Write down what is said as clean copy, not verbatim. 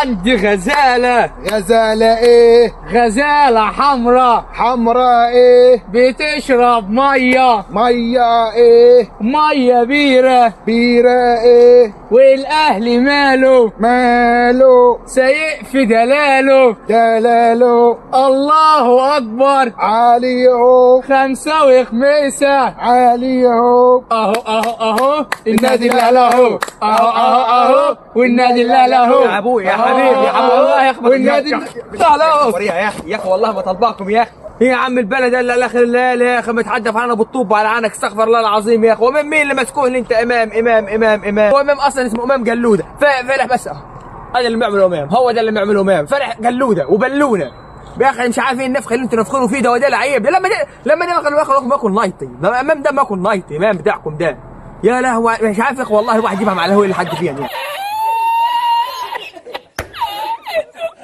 عندي غزالة. غزالة ايه؟ غزالة حمراء. حمراء ايه؟ بتشرب مية. مية ايه؟ مية بيرة. بيرة ايه؟ والاهلي ماله؟ ماله؟ سايق في دلاله. دلاله. الله اكبر. عالي اهو. خمسة وخميسة. عالي اهو. اهو اهو اهو النادي الاهلي اهو. اهو اهو اهو والنادي الاهلي اهو. يا ابوي يا حبيبي يا حبيبي والله يا اخي والنادي خلاص. يا اخي يا اخي والله ما طلباكم يا اخي. ايه يا عم البلد الا الاخر الليله يا اخي متحدف علينا بالطوب على عينك استغفر الله العظيم يا اخي. ومن مين اللي مسكوه اللي انت امام هو امام اصلا اسمه امام قلوده. فرح بس هذا اللي بيعمله امام. هو ده اللي بيعمله امام. فرح قلوده وبلونه يا اخي. مش عارفين النفخ اللي انتوا نفخونه فيه ده وده لعيب. لما ده ماكل نايطي. امام ده ماكل نايطي امام بتاعكم ده. يا لهوي مش عارف يا اخي والله الواحد يفهم على هو اللي حد فيها.